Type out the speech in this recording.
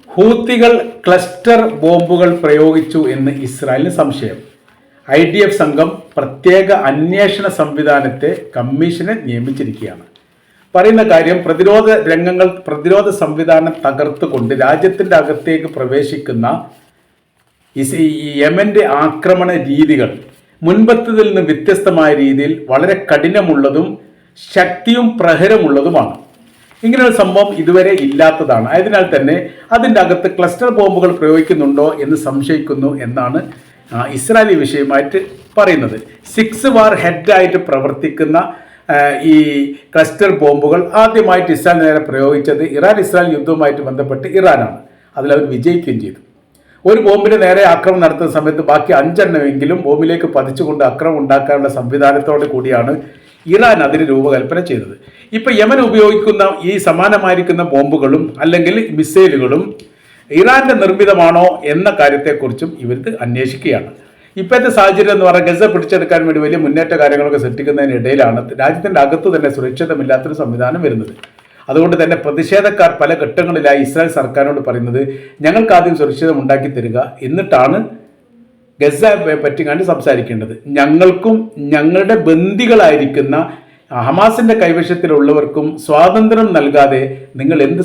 ഹൂത്തികൾ cluster ബോംബുകൾ പ്രയോഗിച്ചു എന്ന് ഇസ്രായേലിന് സംശയം. IDF സംഘം പ്രത്യേക അന്വേഷണ സംവിധാനത്തെ കമ്മീഷനെ നിയമിച്ചിരിക്കുകയാണ്. പറയുന്ന കാര്യം, പ്രതിരോധ സംവിധാനം തകർത്തുകൊണ്ട് രാജ്യത്തിൻ്റെ അകത്തേക്ക് പ്രവേശിക്കുന്ന യമന്റെ ആക്രമണ രീതികൾ മുൻപത്തതിൽ നിന്ന് വ്യത്യസ്തമായ രീതിയിൽ വളരെ കഠിനമുള്ളതും ശക്തിയും പ്രഹരമുള്ളതുമാണ്. ഇങ്ങനെയൊരു സംഭവം ഇതുവരെ ഇല്ലാത്തതാണ്. ആയതിനാൽ തന്നെ അതിൻ്റെ അകത്ത് ക്ലസ്റ്റർ ബോംബുകൾ പ്രയോഗിക്കുന്നുണ്ടോ എന്ന് സംശയിക്കുന്നു എന്നാണ് ഇസ്രായേലി വിഷയമായിട്ട് പറയുന്നത്. 6 വാർ ഹെഡായിട്ട് പ്രവർത്തിക്കുന്ന ഈ ക്ലസ്റ്റർ ബോംബുകൾ ആദ്യമായിട്ട് ഇസ്രായേൽ നേരെ പ്രയോഗിച്ചത് ഇറാൻ-ഇസ്രായേൽ യുദ്ധവുമായിട്ട് ബന്ധപ്പെട്ട് ഇറാനാണ്. അതിലവർ വിജയിക്കുകയും ചെയ്തു. ഒരു ബോംബിന് നേരെ ആക്രമണം നടത്തുന്ന സമയത്ത് ബാക്കി 5 എണ്ണമെങ്കിലും ബോംബിലേക്ക് പതിച്ചുകൊണ്ട് ആക്രമണം ഉണ്ടാക്കാനുള്ള സംവിധാനത്തോടു കൂടിയാണ് ഇറാൻ അതിന് രൂപകൽപ്പന ചെയ്തത്. ഇപ്പം യമൻ ഉപയോഗിക്കുന്ന ഈ സമാനമായിരിക്കുന്ന ബോംബുകളും അല്ലെങ്കിൽ മിസൈലുകളും ഇറാന്റെ നിർമ്മിതമാണോ എന്ന കാര്യത്തെക്കുറിച്ചും ഇവർക്ക് അന്വേഷിക്കുകയാണ്. ഇപ്പോഴത്തെ സാഹചര്യം എന്ന് പറഞ്ഞാൽ ഗസ പിടിച്ചെടുക്കാൻ വേണ്ടി വലിയ മുന്നേറ്റ കാര്യങ്ങളൊക്കെ സൃഷ്ടിക്കുന്നതിനിടയിലാണ് രാജ്യത്തിൻ്റെ അകത്ത് തന്നെ സുരക്ഷിതമില്ലാത്തൊരു സംവിധാനം വരുന്നത്. അതുകൊണ്ട് തന്നെ പ്രതിഷേധക്കാർ പല ഘട്ടങ്ങളിലായി ഇസ്രായേൽ സർക്കാരിനോട് പറയുന്നത്, ഞങ്ങൾക്ക് ആദ്യം സുരക്ഷിതം ഉണ്ടാക്കി തരിക, എന്നിട്ടാണ് ഗസ പറ്റിക്കാണ്ട് സംസാരിക്കേണ്ടത്. ഞങ്ങൾക്കും ഞങ്ങളുടെ ബന്ദികളായിരിക്കുന്ന ഹമാസിന്റെ കൈവശത്തിലുള്ളവർക്കും സ്വാതന്ത്ര്യം നൽകാതെ നിങ്ങൾ എന്ത്